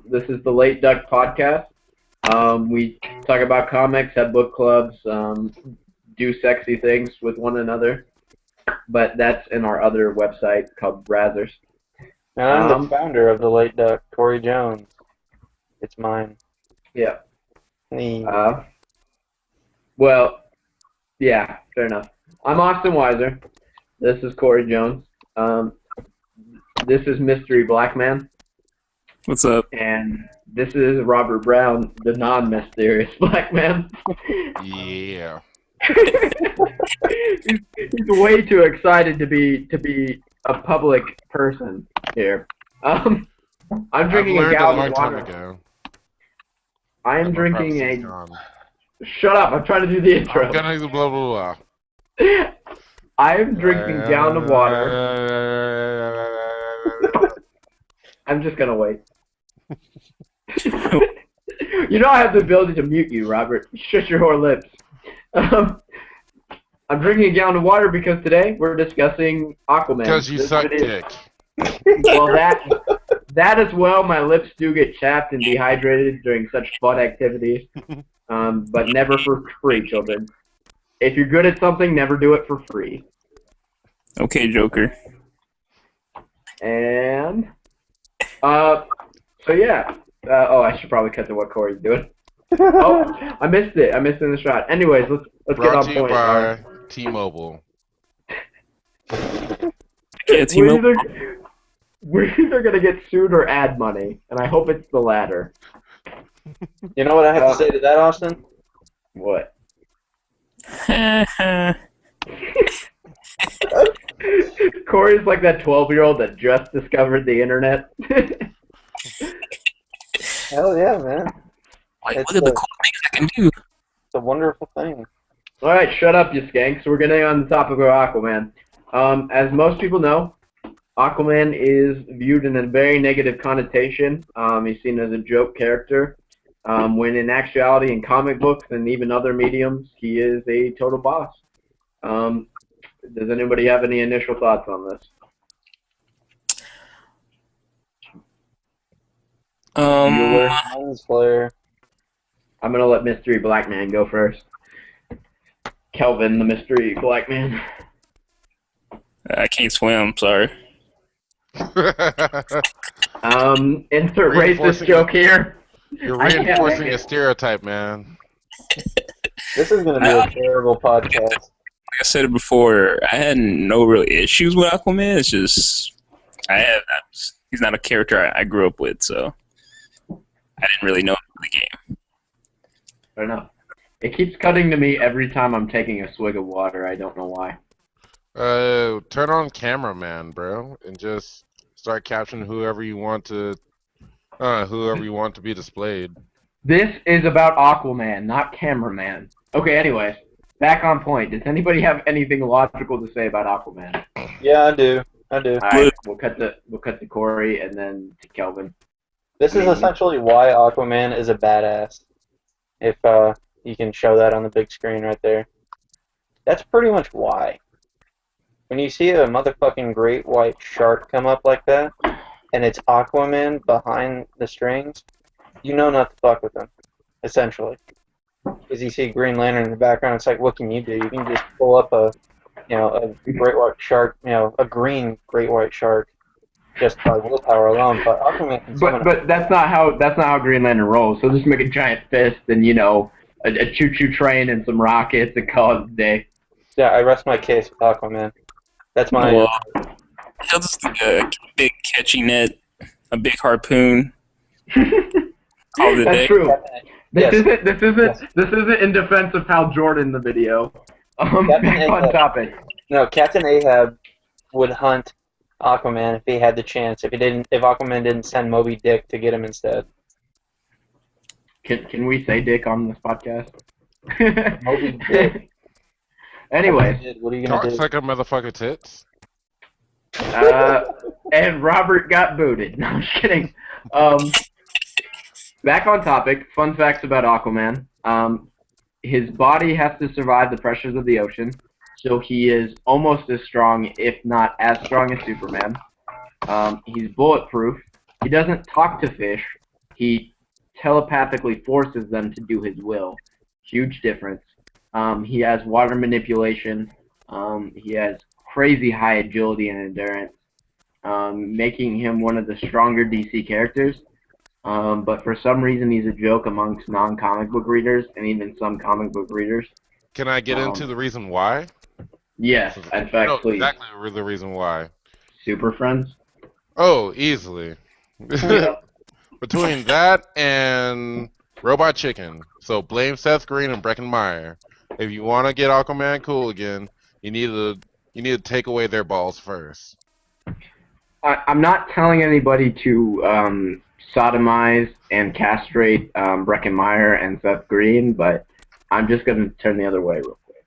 This is the Late Duck Podcast. We talk about comics, have book clubs, do sexy things with one another. But that's in our other website called Brazzers. And I'm the founder of the Late Duck, Corey Jones. It's mine. Yeah. Me. Well, yeah, fair enough. I'm Austin Weiser. This is Corey Jones. This is Mystery Black Man. What's up? And this is Robert Brown, the non-mysterious black man. Yeah. he's way too excited to be a public person here. I'm drinking a gallon of water. Ago. I am drinking a. Shut up! I'm trying to do the intro. I'm gonna do blah blah blah. I am drinking a gallon of water. I'm just gonna wait. You know I have the ability to mute you, Robert. Shut your whore lips. I'm drinking a gallon of water because today we're discussing Aquaman. Because you suck dick. Well, that as well. My lips do get chapped and dehydrated during such fun activities, but never for free, children. If you're good at something, never do it for free. Okay, Joker. And so yeah. I should probably cut to what Corey's doing. Oh, I missed it. I missed it in the shot. Anyways, let's get Brought on to you point. by T-Mobile. Yeah, T-Mobile. We're either gonna get sued or ad money, and I hope it's the latter. You know what I have to say to that, Austin? What? Corey's like that 12-year-old that just discovered the internet. Hell yeah, man. Like, look at the cool things I can do. It's a wonderful thing. Alright, shut up, you skanks. We're getting on the topic of Aquaman. As most people know, Aquaman is viewed in a very negative connotation. He's seen as a joke character, when in actuality in comic books and even other mediums, he is a total boss. Does anybody have any initial thoughts on this? Slayer. I'm gonna let Mystery Black Man go first. Kelvin, the Mystery Black Man. I can't swim, sorry. Insert racist joke here. You're reinforcing a stereotype, man. This is going to be a terrible podcast. Like I said it before, I had no real issues with Aquaman. It's just he's not a character I grew up with, so I didn't really know the game. Fair enough. It keeps cutting to me every time I'm taking a swig of water. I don't know why. Turn on cameraman, bro, and just start captioning whoever you want to be displayed. This is about Aquaman, not cameraman. Okay, anyways, back on point. Does anybody have anything logical to say about Aquaman? Yeah, I do. Alright, we'll cut to Corey and then to Kelvin. This is essentially why Aquaman is a badass. If you can show that on the big screen right there. That's pretty much why. When you see a motherfucking great white shark come up like that, and it's Aquaman behind the strings, you know not to fuck with him, essentially. Because you see Green Lantern in the background, it's like, what can you do? You can just pull up a great white shark, a green great white shark, just by willpower alone. But Aquaman can But that's not how Green Lantern rolls. So just make a giant fist and a choo-choo train and some rockets and call it a day. Yeah, I rest my case with Aquaman. That's my. He'll just like a big catching net, a big harpoon. That's true. Yes. This isn't in defense of Hal Jordan, the video. Back on topic. No, Captain Ahab would hunt Aquaman if he had the chance. If Aquaman didn't send Moby Dick to get him instead. Can we say dick on this podcast? Moby Dick. Anyways, what are you gonna do? Talks like a motherfucker tits. And Robert got booted. No, I'm just kidding. Back on topic. Fun facts about Aquaman. His body has to survive the pressures of the ocean, so he is almost as strong, if not as strong as Superman. He's bulletproof. He doesn't talk to fish. He telepathically forces them to do his will. Huge difference. He has water manipulation. He has crazy high agility and endurance, making him one of the stronger DC characters. But for some reason, he's a joke amongst non-comic book readers and even some comic book readers. Can I get into the reason why? Yes, in fact, No, please. exactly the reason why. Super Friends? Oh, easily. Yeah. Between that and Robot Chicken. So blame Seth Green and Breckin Meyer. If you want to get Aquaman cool again, you need to take away their balls first. I'm not telling anybody to sodomize and castrate Breckenmeyer and Seth Green, but I'm just going to turn the other way real quick.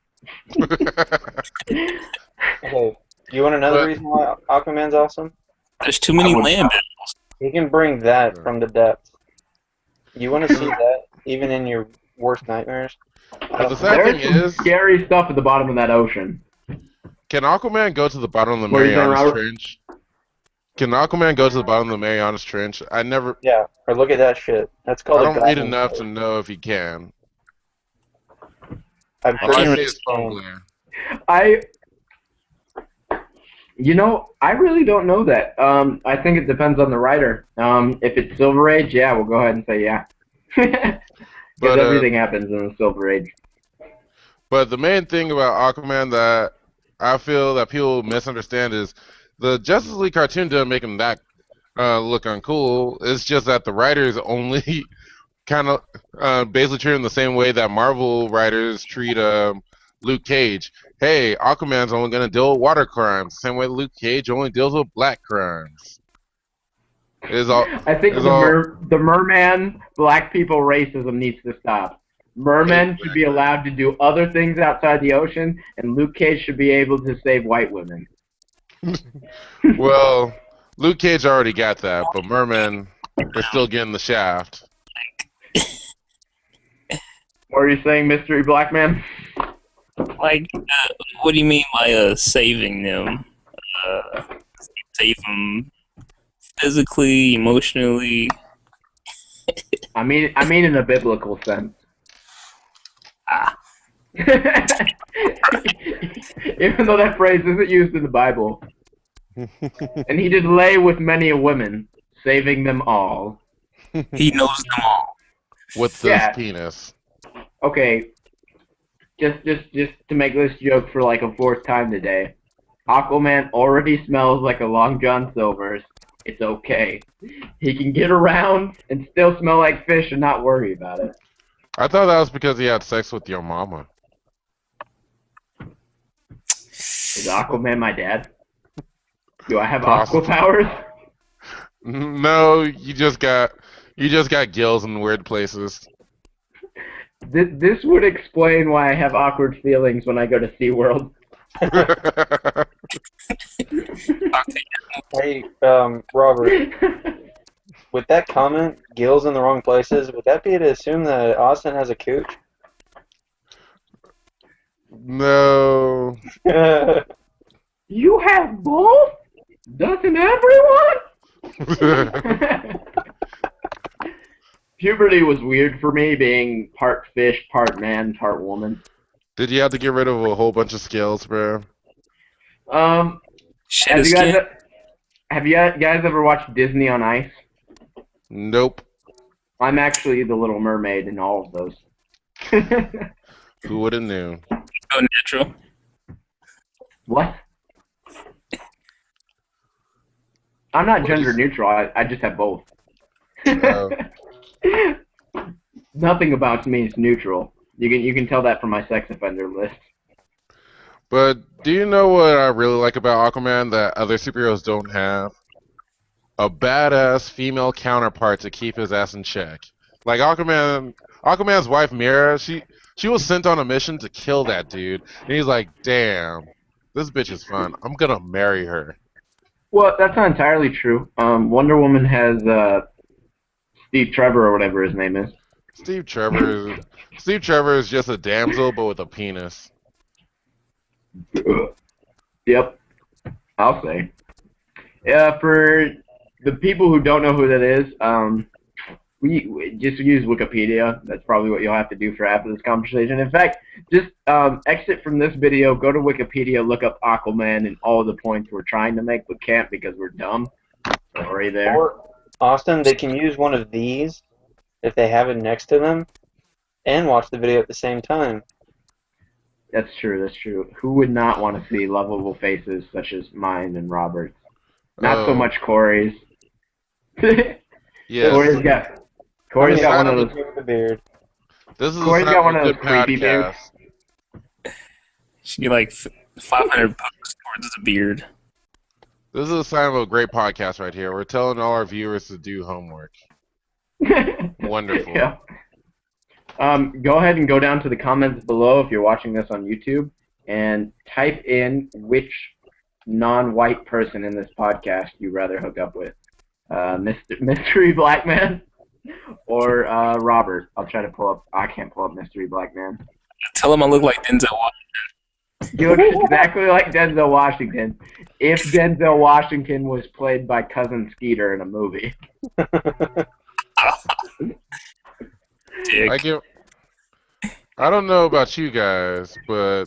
Okay. Do you want another reason why Aquaman's awesome? There's too many land. He can bring that from the depths. You want to see that even in your worst nightmares? But the sad There's thing some is, scary stuff at the bottom of that ocean. can Aquaman go to the bottom of the What are you saying, Marianas Robert? Trench? Can Aquaman go to the bottom of the Marianas Trench? I Yeah, or look at that shit. That's called I a don't read goblin enough pit. to know if he can. I'm All I pretty see sure is foam glare. I really don't know that. I think it depends on the writer. If it's Silver Age, yeah, we'll go ahead and say yeah. Because But everything happens in the Silver Age. But the main thing about Aquaman that I feel that people misunderstand is the Justice League cartoon doesn't make him that look uncool. It's just that the writers only kind of basically treat him the same way that Marvel writers treat Luke Cage. Hey, Aquaman's only going to deal with water crimes, same way Luke Cage only deals with black crimes. I think the merman, black people racism needs to stop. Mermen should be allowed to do other things outside the ocean, and Luke Cage should be able to save white women. Well, Luke Cage already got that, but mermen are still getting the shaft. What are you saying, Mystery Black Man? Like, what do you mean by saving them? Save them physically, emotionally? I mean in a biblical sense. Even though that phrase isn't used in the Bible. And he did lay with many a woman, saving them all. He knows them all. With this penis. Okay, just to make this joke for like a fourth time today, Aquaman already smells like a Long John Silver's. It's okay. He can get around and still smell like fish and not worry about it. I thought that was because he had sex with your mama. Is Aquaman my dad? Do I have aqua powers? No, you just got gills in weird places. This would explain why I have awkward feelings when I go to SeaWorld. Hey, Robert, with that comment, gills in the wrong places, would that be to assume that Austin has a cooch? No. You have both? Doesn't everyone? Puberty was weird for me, being part fish, part man, part woman. Did you have to get rid of a whole bunch of scales, bro? Have you guys ever watched Disney on Ice? Nope. I'm actually the Little Mermaid in all of those. Who would have knew? Go natural. What? I'm not gender neutral. I just have both. Nothing about me is neutral. You can tell that from my sex offender list. But do you know what I really like about Aquaman that other superheroes don't have? A badass female counterpart to keep his ass in check. Like Aquaman's wife Mira, she was sent on a mission to kill that dude, and he's like, "Damn, this bitch is fun. I'm gonna marry her." Well, that's not entirely true. Wonder Woman has Steve Trevor or whatever his name is. Steve Trevor is just a damsel, but with a penis. Yep, I'll say. For the people who don't know who that is, we just use Wikipedia. That's probably what you'll have to do for after this conversation. In fact, just exit from this video, go to Wikipedia, look up Aquaman and all the points we're trying to make, but can't because we're dumb. Already there. Or, Austin, they can use one of these if they have it next to them and watch the video at the same time. That's true. That's true. Who would not want to see lovable faces such as mine and Robert's? Not so much Corey's. Yes. Corey's got one of those. With the beard. This is Corey's got one of those creepy podcast. beards. She get like 500 bucks towards the beard. This is a sign of a great podcast right here. We're telling all our viewers to do homework. Wonderful. Yeah. Go ahead and go down to the comments below if you're watching this on YouTube and type in which non-white person in this podcast you'd rather hook up with. Mystery Black Man or Robert. I'll try to pull up. I can't pull up Mystery Black Man. Tell him I look like Denzel Washington. You look exactly like Denzel Washington. If Denzel Washington was played by Cousin Skeeter in a movie. Dick. I don't know about you guys, but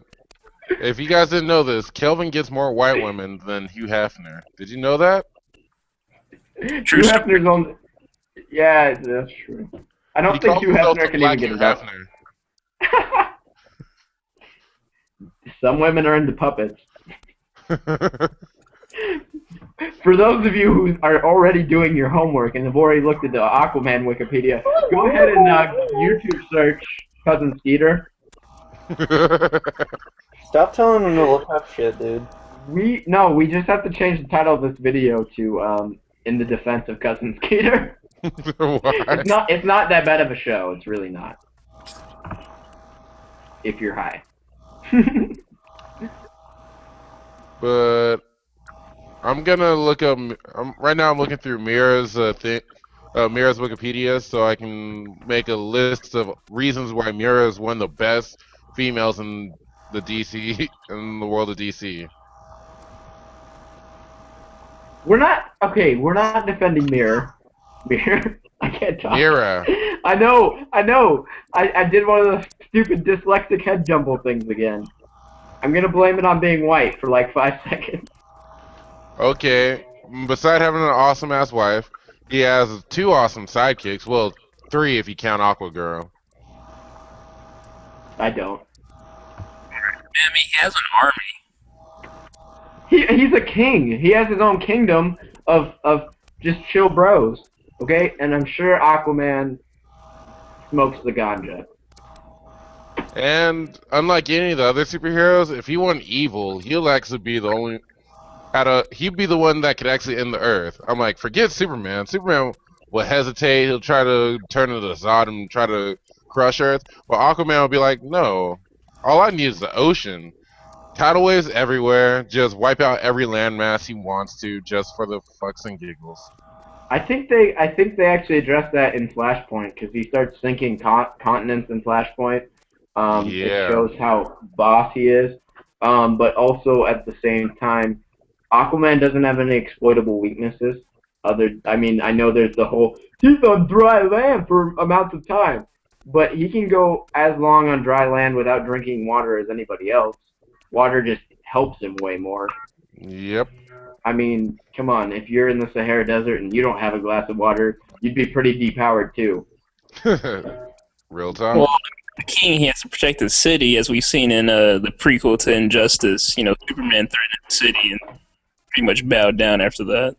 if you guys didn't know this, Kelvin gets more white women than Hugh Hefner. Did you know that? Hugh Hefner's on. Yeah, that's true. I don't think Hugh Hefner can even get it up. Some women are into puppets. For those of you who are already doing your homework and have already looked at the Aquaman Wikipedia, go ahead and YouTube search Cousin Skeeter. Stop telling them to look up shit, dude. We just have to change the title of this video to In the Defense of Cousin Skeeter. It's not that bad of a show. It's really not. If you're high. But I'm gonna look up. Right now, I'm looking through Mira's Mira's Wikipedia, so I can make a list of reasons why Mira is one of the best females in the in the world of DC. We're not defending Mira. I can't talk. Mira. I know. I did one of those stupid dyslexic head jumble things again. I'm gonna blame it on being white for like 5 seconds. Okay. Besides having an awesome ass wife, he has 2 awesome sidekicks. Well, 3 if you count Aqua Girl. I don't. Damn, he has an army. He's a king. He has his own kingdom of just chill bros. Okay, and I'm sure Aquaman smokes the ganja. And unlike any of the other superheroes, if he went evil, he'll actually be the only. He'd be the one that could actually end the Earth. I'm like, forget Superman. Superman will hesitate. He'll try to turn into Zod and try to crush Earth. But Aquaman will be like, no. All I need is the ocean. Tidal waves everywhere. Just wipe out every landmass he wants to, just for the fucks and giggles. I think they actually addressed that in Flashpoint because he starts sinking continents in Flashpoint. It shows how boss he is. But also at the same time, Aquaman doesn't have any exploitable weaknesses. I know there's the whole he's on dry land for amounts of time, but he can go as long on dry land without drinking water as anybody else. Water just helps him way more. Yep. I mean, come on, if you're in the Sahara Desert and you don't have a glass of water, you'd be pretty depowered too. Real talk. Well, the king, he has to protect the city, as we've seen in the prequel to Injustice. You know, Superman threatened the city and pretty much bowed down after that.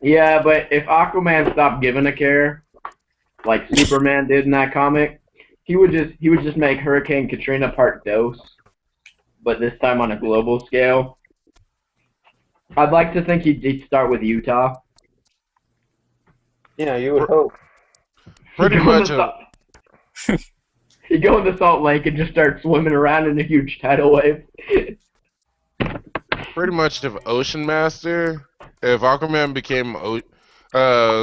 Yeah, but if Aquaman stopped giving a care, like Superman did in that comic, he would just make Hurricane Katrina Part Dos, but this time on a global scale. I'd like to think he'd start with Utah. Yeah, you would hope. Pretty much. He'd go into Salt Lake and just start swimming around in a huge tidal wave. Pretty much, if Aquaman became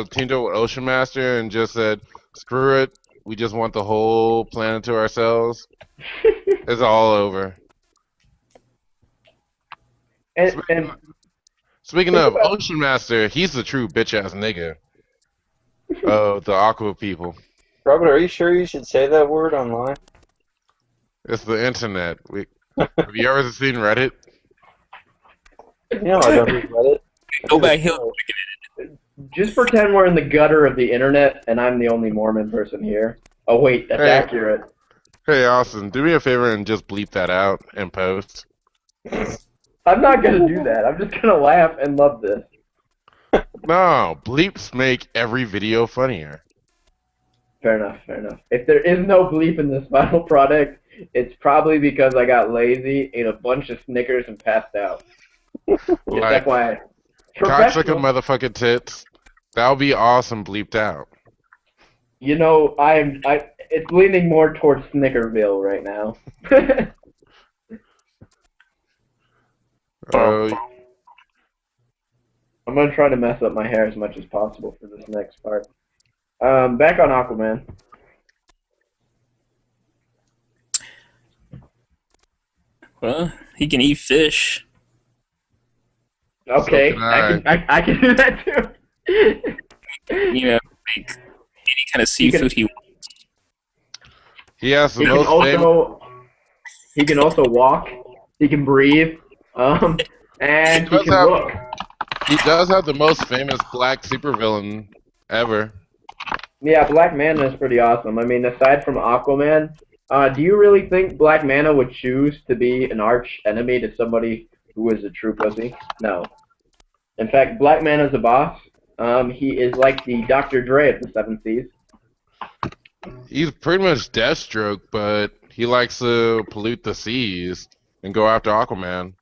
teamed up with Ocean Master and just said, "Screw it, we just want the whole planet to ourselves," it's all over. And Speaking of Ocean Master, he's the true bitch ass nigga of the Aqua people. Robert, are you sure you should say that word online? It's the internet. Have you ever seen Reddit? No, I don't use Reddit. Go back here. Just pretend we're in the gutter of the internet, and I'm the only Mormon person here. Oh wait, that's Hey. accurate. Hey, Austin, do me a favor and just bleep that out and post. I'm not gonna do that. I'm just gonna laugh and love this. No, bleeps make every video funnier. Fair enough, fair enough. If there is no bleep in this final product, it's probably because I got lazy, ate a bunch of Snickers, and passed out. Just Like, FYI. cocksucker motherfucking tits. That would be awesome bleeped out. You know, it's leaning more towards Snickerville right now. I'm gonna try to mess up my hair as much as possible for this next part. Back on Aquaman. Well, he can eat fish. Okay, So can I can do that too. You know, like any kind of seafood he wants. He has the He can most famous. also he can also walk. He can breathe. And he can have- look. He does have the most famous black supervillain ever. Yeah, Black Manta is pretty awesome. I mean, aside from Aquaman, do you really think Black Manta would choose to be an arch enemy to somebody who is a true pussy? No. In fact, Black Manta's a boss. He is like the Dr. Dre of the Seven Seas. He's pretty much Deathstroke, but he likes to pollute the seas and go after Aquaman.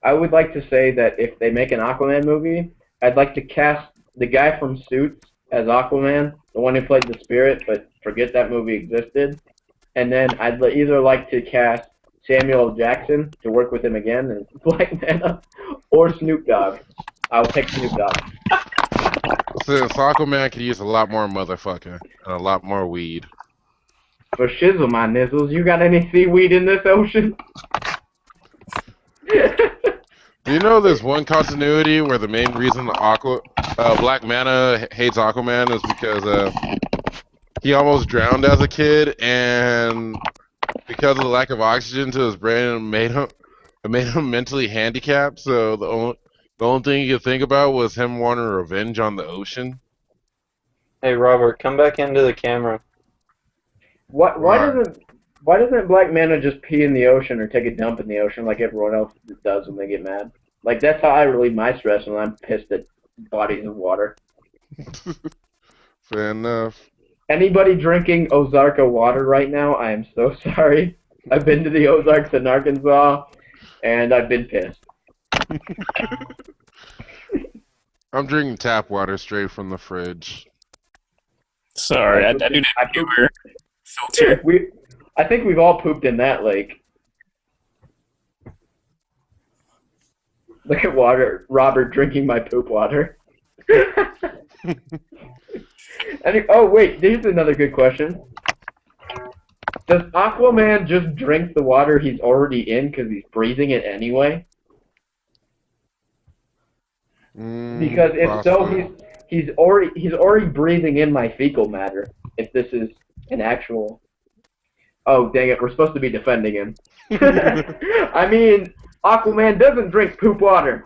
I would like to say that if they make an Aquaman movie, I'd like to cast the guy from Suits as Aquaman, the one who played the Spirit, but forget that movie existed. And then I'd either like to cast Samuel L. Jackson to work with him again as Black Manta, or Snoop Dogg. I'll pick Snoop Dogg. Since Aquaman could use a lot more motherfucker and a lot more weed. For shizzle, my nizzles, you got any seaweed in this ocean? Do you know there's one continuity where the main reason Black Manta hates Aquaman is because he almost drowned as a kid, and because of the lack of oxygen to his brain, it made him mentally handicapped. So the only thing he could think about was him wanting revenge on the ocean. Hey, Robert, come back into the camera. Why Right. doesn't Black Manta just pee in the ocean or take a dump in the ocean like everyone else does when they get mad? Like, that's how I relieve my stress when I'm pissed at bodies of water. Fair enough. Anybody drinking Ozarka water right now, I am so sorry. I've been to the Ozarks in Arkansas, and I've been pissed. I'm drinking tap water straight from the fridge. Sorry, I do that I pooped- viewer filter. I think we've all pooped in that lake. Look at Robert drinking my poop water. Oh wait, here's another good question. Does Aquaman just drink the water he's already in because he's breathing it anyway? Because if so, Possibly. he's already breathing in my fecal matter. If this is an actual. Oh dang it! We're supposed to be defending him. I mean, Aquaman doesn't drink poop water.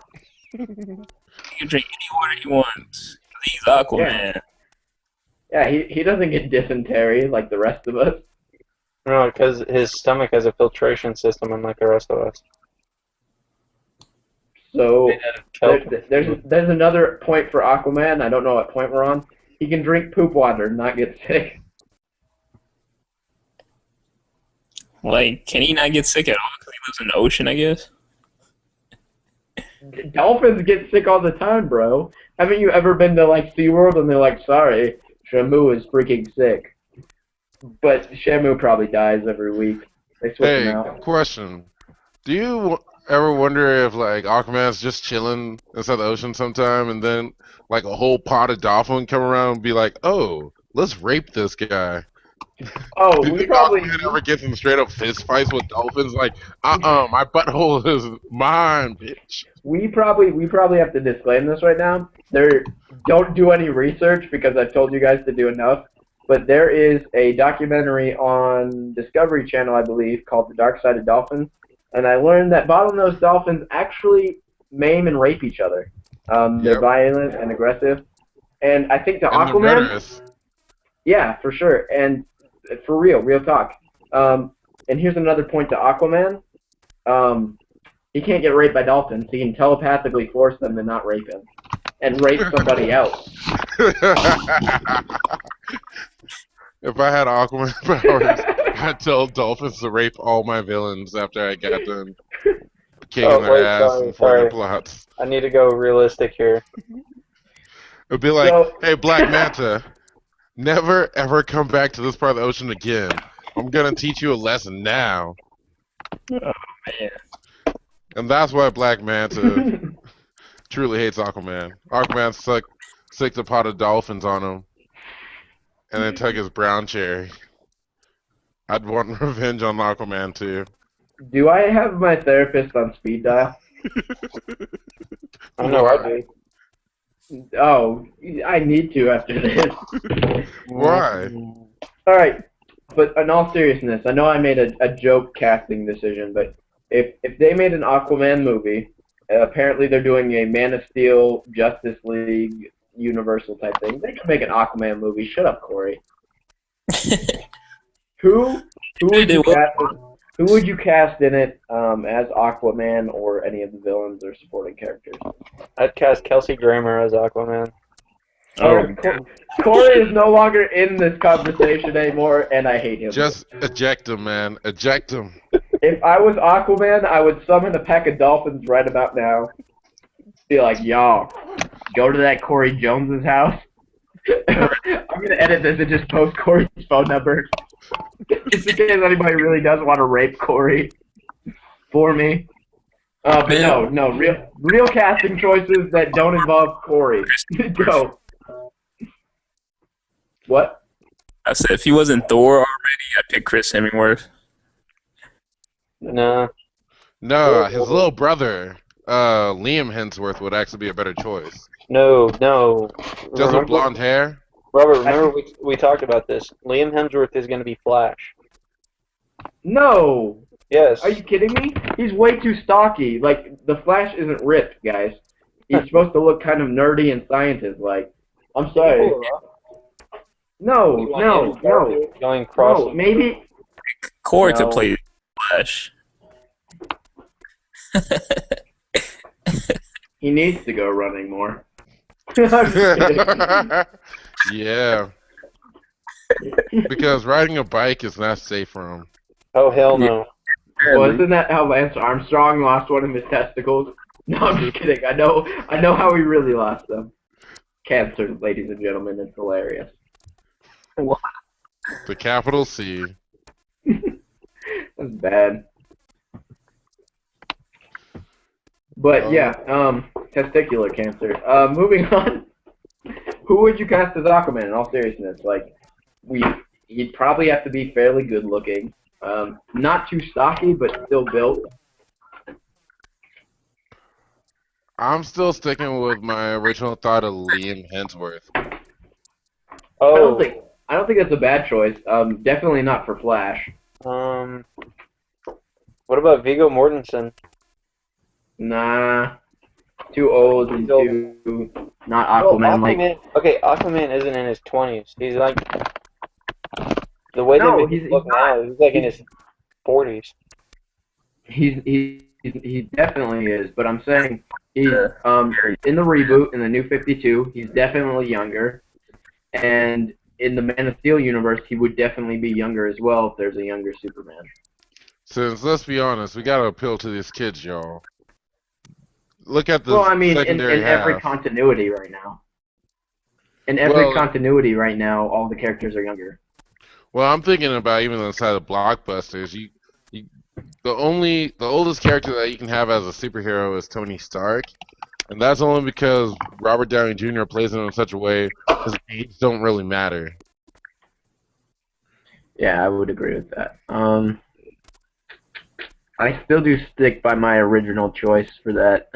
He can drink any water he wants. He's Aquaman. Yeah, he doesn't get dysentery like the rest of us. No, because his stomach has a filtration system unlike the rest of us. So Made out of kelp. there's another point for Aquaman. I don't know what point we're on. He can drink poop water and not get sick. Like, can he not get sick at all because he lives in the ocean, I guess? Dolphins get sick all the time, bro. Haven't you ever been to like SeaWorld and they're like, sorry, Shamu is freaking sick. But Shamu probably dies every week. They switch him Hey, out. question. Do you ever wonder if like Aquaman's just chilling inside the ocean sometime and then like a whole pod of dolphin come around and be like, oh, let's rape this guy? Oh, Do you we think probably. Aquaman ever gets in straight up fist fights with dolphins? Like, my butthole is mine, bitch. We probably have to disclaim this right now. Don't do any research because I've told you guys to do enough. But there is a documentary on Discovery Channel, I believe, called The Dark Side of Dolphins, and I learned that bottlenose dolphins actually maim and rape each other. They're Yep. violent and aggressive, and I think the And they're Aquaman, murderous. yeah, for sure, and for real talk. And here's another point to Aquaman. He can't get raped by dolphins. He can telepathically force them to not rape him and rape somebody else. If I had Aquaman powers, I'd tell dolphins to rape all my villains after I got done kicking their ass and for their plots. I need to go realistic here. It'd be like, So- hey, Black Manta, never ever come back to this part of the ocean again. I'm gonna teach you a lesson now. Oh, man. And that's why Black Manta truly hates Aquaman. Aquaman sicked a pot of dolphins on him, and then took his brown cherry. I'd want revenge on Aquaman too. Do I have my therapist on speed dial? I know I do. Oh, I need to after this. Why? All right, but in all seriousness, I know I made a joke casting decision, but if they made an Aquaman movie, apparently they're doing a Man of Steel, Justice League, Universal type thing. They could make an Aquaman movie. Shut up, Corey. Who would you cast? Who would you cast in it as Aquaman or any of the villains or supporting characters? I'd cast Kelsey Grammer as Aquaman. Oh, Corey is no longer in this conversation anymore, and I hate him. Just eject him, man. Eject him. If I was Aquaman, I would summon a pack of dolphins right about now. Be like, y'all, go to that Corey Jones's house. I'm gonna edit this and just post Corey's phone number, just in case anybody really does want to rape Corey for me. But no, real casting choices that don't involve Corey. Go. What? I said if he wasn't Thor already, I'd pick Chris Hemsworth. Nah. No, his little brother, Liam Hemsworth, would actually be a better choice. No. Just with blonde hair. Robert, remember we talked about this. Liam Hemsworth is going to be Flash. No. Yes. Are you kidding me? He's way too stocky. Like, the Flash isn't ripped, guys. He's supposed to look kind of nerdy and scientist-like. I'm sorry. No. Going cross. No, maybe. Corey No. could play Flash. He needs to go running more. I'm just kidding. Yeah. Because riding a bike is not safe for him. Oh, hell no. Well, isn't that how Lance Armstrong lost one of his testicles? No, I'm just kidding. I know how he really lost them. Cancer, ladies and gentlemen, it's hilarious. The capital C. That's bad. But yeah, testicular cancer. Moving on. Who would you cast as Aquaman in all seriousness? Like, he'd probably have to be fairly good looking. Not too stocky, but still built. I'm still sticking with my original thought of Liam Hemsworth. Oh. I don't think that's a bad choice. Definitely not for Flash. What about Viggo Mortensen? Nah. Too old and too not Aquaman. Aquaman isn't in his 20s. He's like the way No, they he's look not. now. He's like in his 40s. He definitely is, but I'm saying he's in the reboot in the New 52. He's definitely younger, and in the Man of Steel universe, he would definitely be younger as well if there's a younger Superman. Since, let's be honest, we gotta appeal to these kids, y'all. Look at the Well, I mean, in secondary every half. continuity right now. In every continuity right now, all the characters are younger. Well, I'm thinking about even inside of blockbusters. The oldest character that you can have as a superhero is Tony Stark, and that's only because Robert Downey Jr. plays him in such a way his age don't really matter. Yeah, I would agree with that. I still do stick by my original choice for that.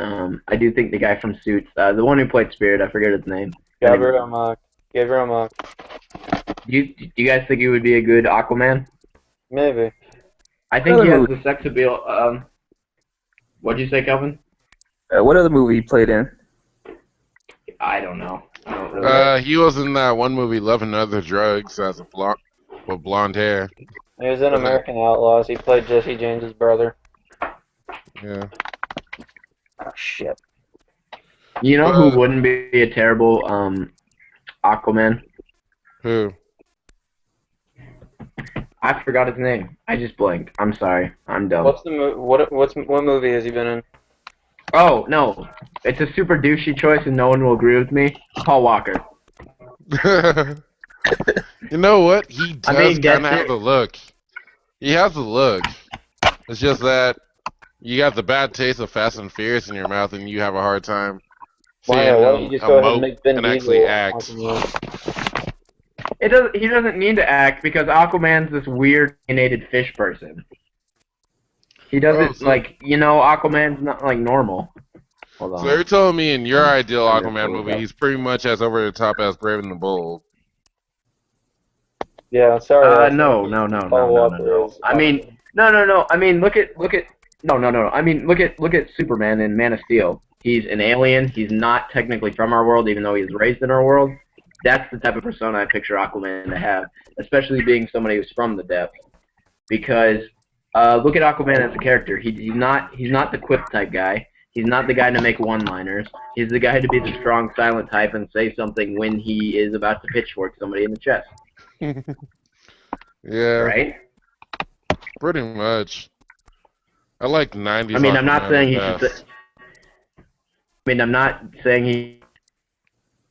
I do think the guy from Suits, the one who played Spirit, I forget his name. Gabriel Mack. Gabriel Mack. Do you guys think he would be a good Aquaman? Maybe. I think What he other has the sex appeal. What'd you say, Kelvin? What other movie he played in? I don't know. I don't really. He was in that one movie, Love and Other Drugs, as a blonde with blonde hair. He was in American Outlaws. He played Jesse James's brother. Yeah. Oh, shit. You know who wouldn't be a terrible Aquaman? Who? I forgot his name. I just blanked. I'm sorry. I'm dumb. What's the what movie has he been in? Oh no, it's a super douchey choice, and no one will agree with me. Paul Walker. You know what? He does mean, kind of that's have it. the look. He has the look. It's just that you got the bad taste of Fast and Furious in your mouth, and you have a hard time Why seeing don't you him just go ahead and emote make Ben and actually Diesel act. Aquaman? He doesn't need to act because Aquaman's this weird alienated fish person. He doesn't Aquaman's not like normal. Hold on. So you're telling me in your ideal I'm gonna Aquaman pull it movie, up. he's pretty much as over the top as Brave and the Bold. Yeah, sorry. No. Paul Walker is I mean, no. I mean, look at no. I mean, look at Superman in Man of Steel. He's an alien. He's not technically from our world, even though he was raised in our world. That's the type of persona I picture Aquaman to have, especially being somebody who's from the depths. Because look at Aquaman as a character. He's not the quip type guy. He's not the guy to make one-liners. He's the guy to be the strong, silent type and say something when he is about to pitchfork somebody in the chest. Yeah, Right? pretty much. I like 90s I mean, I'm not Aquaman saying the he should. best. I mean, I'm not saying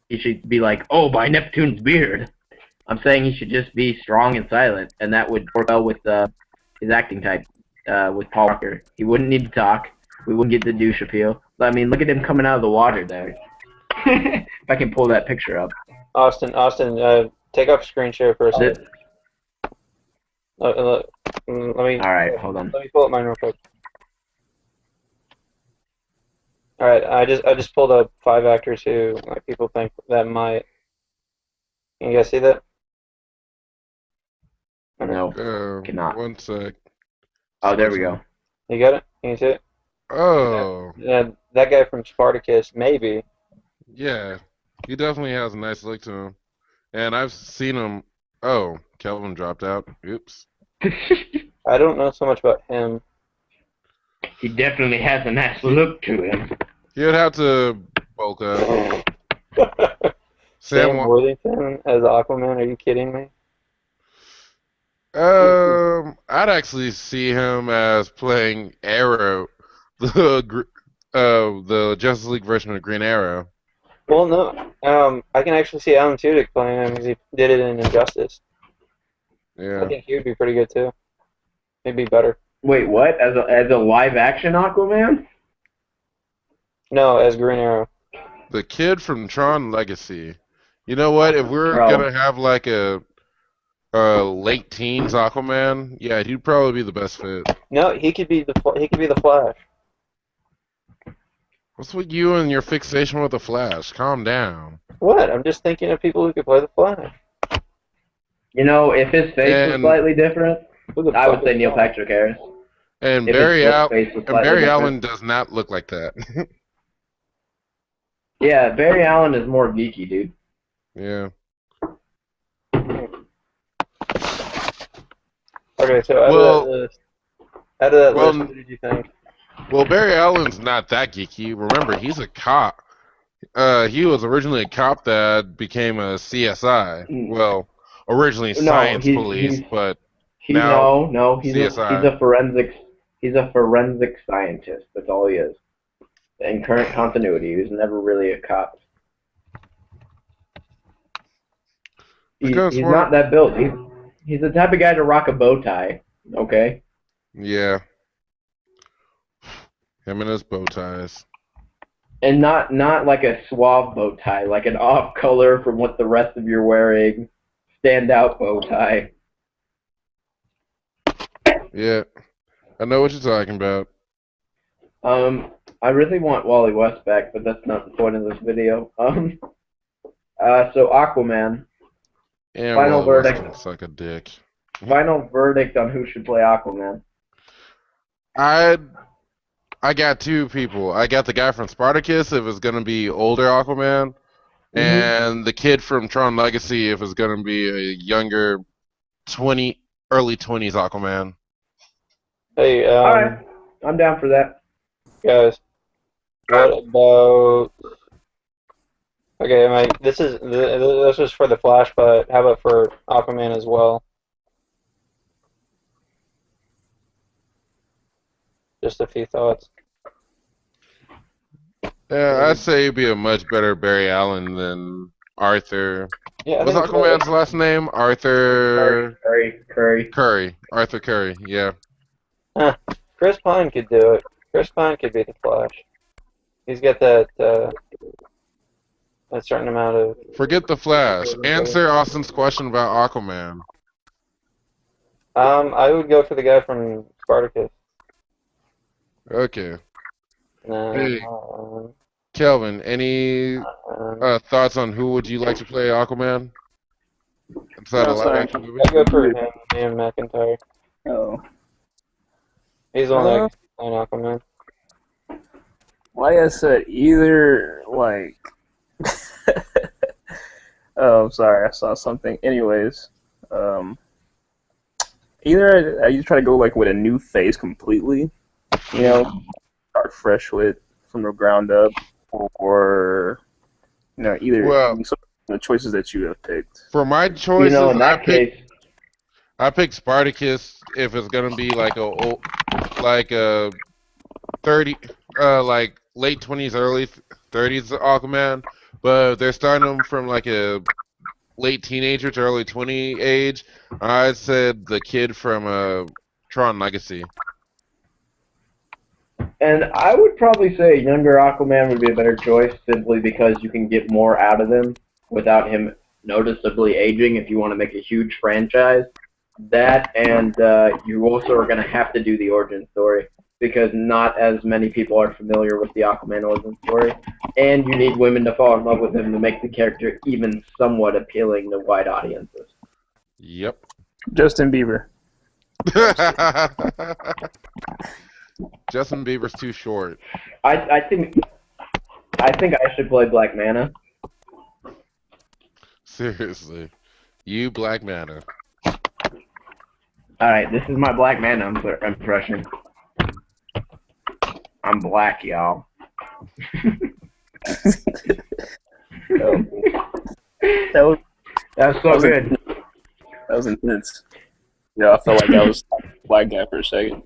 he should be like, oh, by Neptune's beard. I'm saying he should just be strong and silent, and that would work well with his acting type, with Paul Walker. He wouldn't need to talk. We wouldn't get the douche appeal. But, I mean, look at him coming out of the water there. If I can pull that picture up. Austin, take off screen share for a second. Let me. All right, hold on. Let me pull up mine real quick. All right, I just pulled up 5 actors who like people think that might. Can you guys see that? No, cannot. One sec. Oh, there we go. You got it? Can you see it? Oh, Yeah, that guy from Spartacus, maybe. yeah. He definitely has a nice look to him. And I've seen him. Oh, Kelvin dropped out. Oops. I don't know so much about him. He definitely has a nice look to him. He would have to bulk up. Sam Worthington as Aquaman? Are you kidding me? I'd actually see him as playing Arrow, the Justice League version of Green Arrow. Well, no. I can actually see Alan Tudyk playing him because he did it in Injustice. Yeah. I think he would be pretty good too. He'd be better. Wait, what? As a live action Aquaman? No, as Green Arrow. The kid from Tron Legacy. You know what? If we're gonna have like a late teens Aquaman, yeah, he'd probably be the best fit. No, he could be the Flash. What's with you and your fixation with the Flash? Calm down. What? I'm just thinking of people who could play the Flash. You know, if his face was slightly different, I would say Neil Patrick Harris. And If Barry his face was slightly different. Allen does not look like that. Yeah, Barry Allen is more geeky, dude. Yeah. Okay, so out of that list, what did you think? Well, Barry Allen's not that geeky. Remember, he's a cop. He was originally a cop that became a CSI. Well, originally science police, but now he's CSI. He's a forensic scientist. That's all he is. In current continuity, he was never really a cop. He's not that built. He's the type of guy to rock a bow tie. Okay. Yeah. Him and his bow ties. And not like a suave bow tie, like an off color from what the rest of you're wearing, stand out bow tie. Yeah, I know what you're talking about. I really want Wally West back, but that's not the point of this video. So Aquaman. And Final Wally West verdict. can suck a dick. Final verdict on who should play Aquaman. I got two people. I got the guy from Spartacus if it's gonna be older Aquaman, and the kid from Tron Legacy if it's gonna be a younger, early 20s Aquaman. Hey, All right, I'm down for that. guys, what about? Okay, this is for the Flash, but how about for Aquaman as well? Just a few thoughts. Yeah, I'd say he'd be a much better Barry Allen than Arthur. Yeah, What's Aquaman's last name? Arthur Curry. Arthur Curry. Yeah. Chris Pine could do it. Chris Pine could be the Flash. He's got that a certain amount of. Forget the Flash. Answer Austin's question about Aquaman. I would go for the guy from Spartacus. Okay. Hey, Kelvin, any thoughts on who would you like to play Aquaman? Inside a live action movie? I'd go for him, Ian McIntyre. Oh. He's the one that can play Aquaman. Like I said, either, like... oh, I'm sorry, I saw something. Anyways, either I try to go, like, with a new face completely, you know, start fresh with, from the ground up, or, you know, either the choices that you have picked. For my choices, You know, in that case... I picked Spartacus if it's gonna be like a 30, like late 20s, early 30s Aquaman, but they're starting him from like a late teenager to early 20 age. I said the kid from Tron Legacy. And I would probably say a younger Aquaman would be a better choice, simply because you can get more out of him without him noticeably aging if you want to make a huge franchise. That, and you also are going to have to do the origin story, because not as many people are familiar with the Aquaman origin story, and you need women to fall in love with him to make the character even somewhat appealing to wide audiences. Yep. Justin Bieber. Justin Bieber's too short. I think I should play Black Manta. Seriously. You Black Manta. Alright, this is my Black Manta impression. I'm black, y'all. That was so good. That was intense. Yeah, I felt like I was a black guy for a second.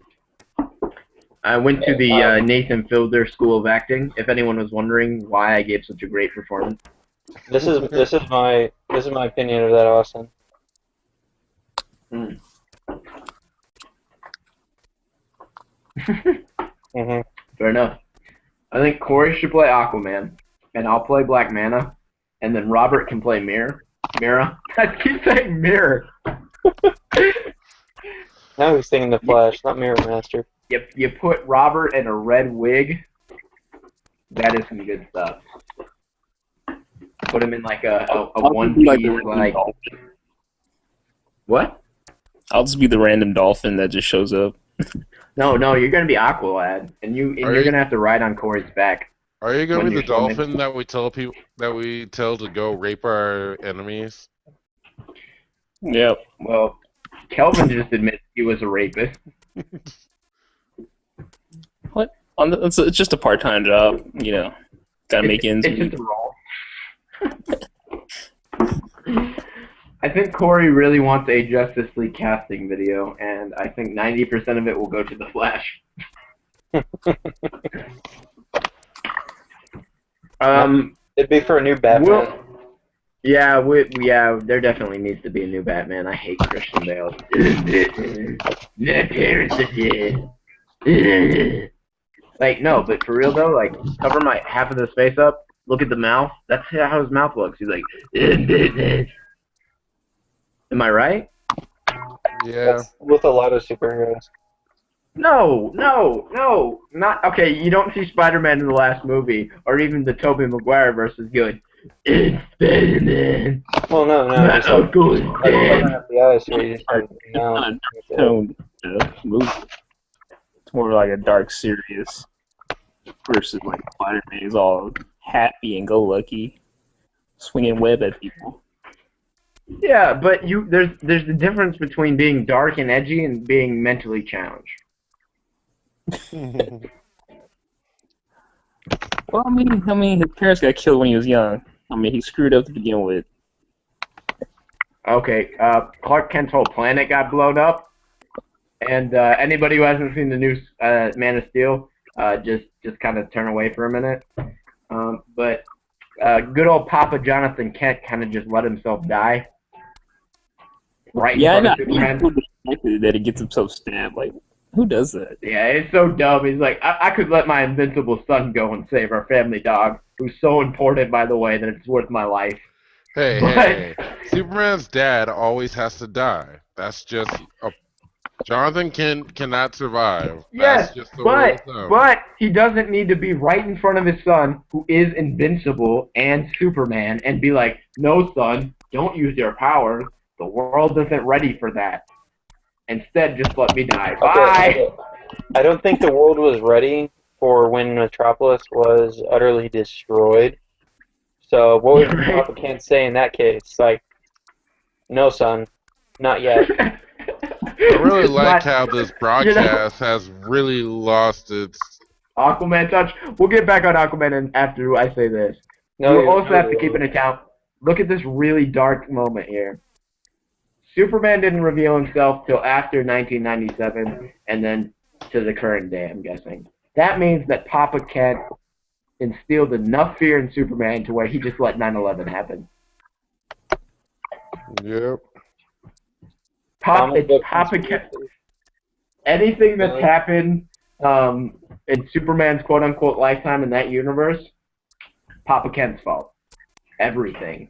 I went to the Nathan Fielder School of Acting. If anyone was wondering why I gave such a great performance. This is my opinion of that, Austin. Fair enough. I think Corey should play Aquaman, and I'll play Black Manta, and then Robert can play Mira. I keep saying Mirror. Now he's thinking the Flash, not Mirror Master. You put Robert in a red wig. That is some good stuff. Put him in like a one piece like. What? I'll just be the random dolphin that just shows up. No, you're gonna be Aqualad, and you're gonna have to ride on Corey's back. Are you gonna be the dolphin that we tell to go rape our enemies? Yep. Well, Kelvin just admitted he was a rapist. What? It's just a part-time job, you know. Gotta make ends meet. It's just a role. I think Corey really wants a Justice League casting video, and I think 90% of it will go to the Flash. It'd be for a new Batman. Yeah, there definitely needs to be a new Batman. I hate Christian Bale. Like, no, but for real though, like, cover my half of his face up, look at the mouth. That's how his mouth looks. He's like, am I right? Yeah. That's with a lot of superheroes. No, not okay. You don't see Spider-Man in the last movie, or even the Tobey Maguire versus good. It's Spider-Man. Well, no, My just like uncle is covering dead. up the eyes so you just don't It's know. not a dark tone movie. It's more like a dark, serious versus like Spider-Man is all happy and go lucky, swinging web at people. Yeah, but there's the difference between being dark and edgy and being mentally challenged. Well, I mean, his parents got killed when he was young. I mean, he screwed up to begin with. Okay, Clark Kent's whole planet got blown up, and anybody who hasn't seen the new Man of Steel, just kind of turn away for a minute. But good old Papa Jonathan Kent kind of just let himself die. Right in Yeah, I front know. of Superman. So disappointed that he gets himself stabbed. Like, who does that? Yeah, it's so dumb. He's like, I could let my invincible son go and save our family dog, who's so important, by the way, that it's worth my life. Hey. Superman's dad always has to die. That's just Jonathan cannot survive. Yes, That's just the rule of thumb. but he doesn't need to be right in front of his son, who is invincible and Superman, and be like, no, son, don't use your powers. The world isn't ready for that. Instead, just let me die. Bye! Okay. I don't think the world was ready for when Metropolis was utterly destroyed. So what would Papa Kent say in that case? Like, no, son, not yet. I really like how this broadcast has really lost its Aquaman touch. We'll get back on Aquaman after I say this. No, You'll also have to keep an account. Look at this really dark moment here. Superman didn't reveal himself till after 1997, and then to the current day, I'm guessing. That means that Papa Kent instilled enough fear in Superman to where he just let 9/11 happen. Yep. Papa Kent. Anything that's happened in Superman's quote-unquote lifetime in that universe, Papa Kent's fault. Everything.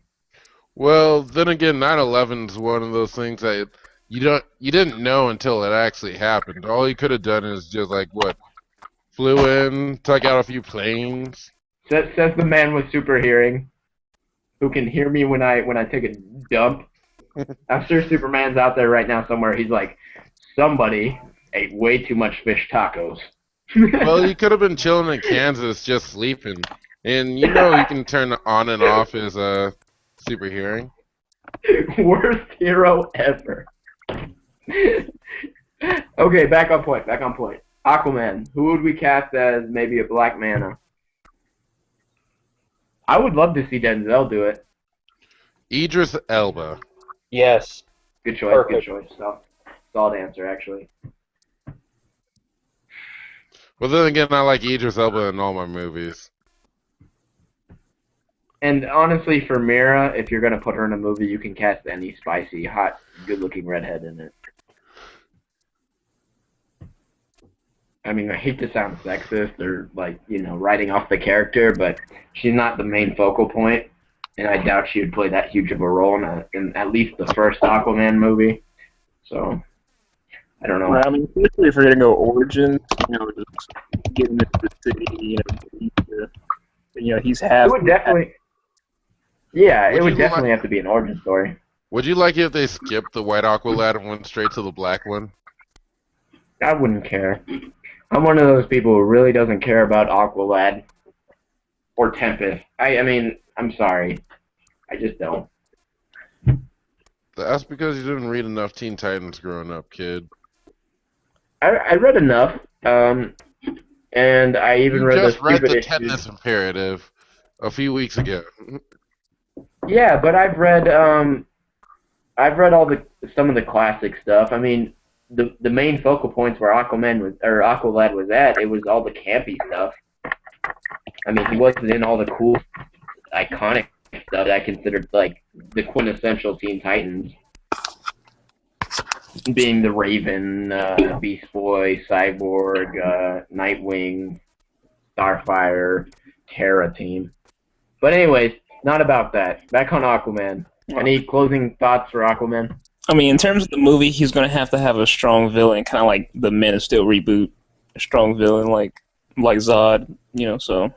Well, then again, 9/11 is one of those things that you didn't know until it actually happened. All you could have done is just like flew in, took out a few planes. Says the man with super hearing, who can hear me when I take a dump. I'm sure Superman's out there right now somewhere. He's like, somebody ate way too much fish tacos. Well, you could have been chilling in Kansas, just sleeping, and you know you can turn on and off his super hearing. Worst hero ever. Okay, back on point. Aquaman. Who would we cast as maybe a Black Manta? I would love to see Denzel do it. Idris Elba. Yes. Good choice. Perfect. Good choice. Solid answer, actually. Well, then again, I like Idris Elba in all my movies. And honestly, for Mira, if you're gonna put her in a movie, you can cast any spicy, hot, good-looking redhead in it. I mean, I hate to sound sexist or writing off the character, but she's not the main focal point, and I doubt she would play that huge of a role in at least the first Aquaman movie. So, I don't know. Well, I mean, especially if we're gonna go origins, just getting into the city, he's half. It would definitely. Yeah, it would you definitely have to be an origin story. Would you like it if they skipped the white Aqualad and went straight to the black one? I wouldn't care. I'm one of those people who really doesn't care about Aqualad or Tempest. I mean, I'm sorry. I just don't. That's because you didn't read enough Teen Titans growing up, kid. I read enough, and I even read just the read stupid the issues. Tetanus Imperative a few weeks ago. Yeah, but I've read all some of the classic stuff. I mean, the main focal points where Aqualad was at, it was all the campy stuff. I mean, he wasn't in all the cool, iconic stuff that I considered like the quintessential Teen Titans, being the Raven, Beast Boy, Cyborg, Nightwing, Starfire, Terra Team. But anyways, not about that. Back on Aquaman. Any closing thoughts for Aquaman? I mean, in terms of the movie, he's gonna have to have a strong villain, kind of like the Men of Steel reboot. A strong villain, like Zod, So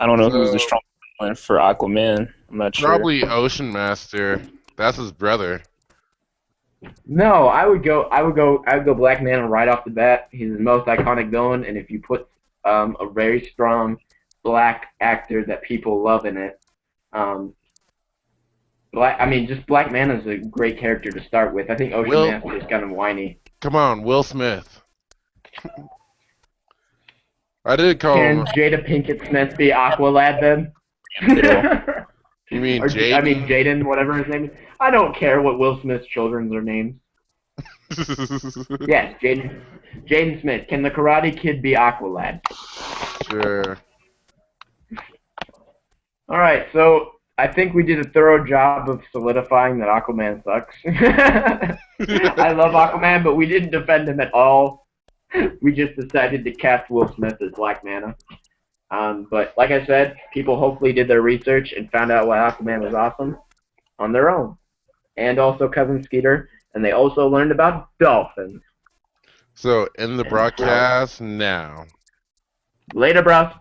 I don't know who's the So strong villain for Aquaman. I'm not sure. probably Ocean Master. That's his brother. No, I would go Black Manta right off the bat. He's the most iconic villain, and if you put a very strong black actor that people love in it, just Black Manta's a great character to start with. I think Ocean Master is kind of whiny. Come on, Will Smith. I did call Can him. Jada Pinkett Smith be Aqualad then? You mean Or, Jaden? I mean Jaden, whatever his name is. I don't care what Will Smith's children's are named. Yes, Jaden Smith. Can the Karate Kid be Aqualad? Sure. All right, so I think we did a thorough job of solidifying that Aquaman sucks. I love Aquaman, but we didn't defend him at all. We just decided to cast Will Smith as Black Manta. But like I said, people hopefully did their research and found out why Aquaman was awesome on their own. And also Cousin Skeeter, and they also learned about dolphins. So, in the broadcast now. Later, bros.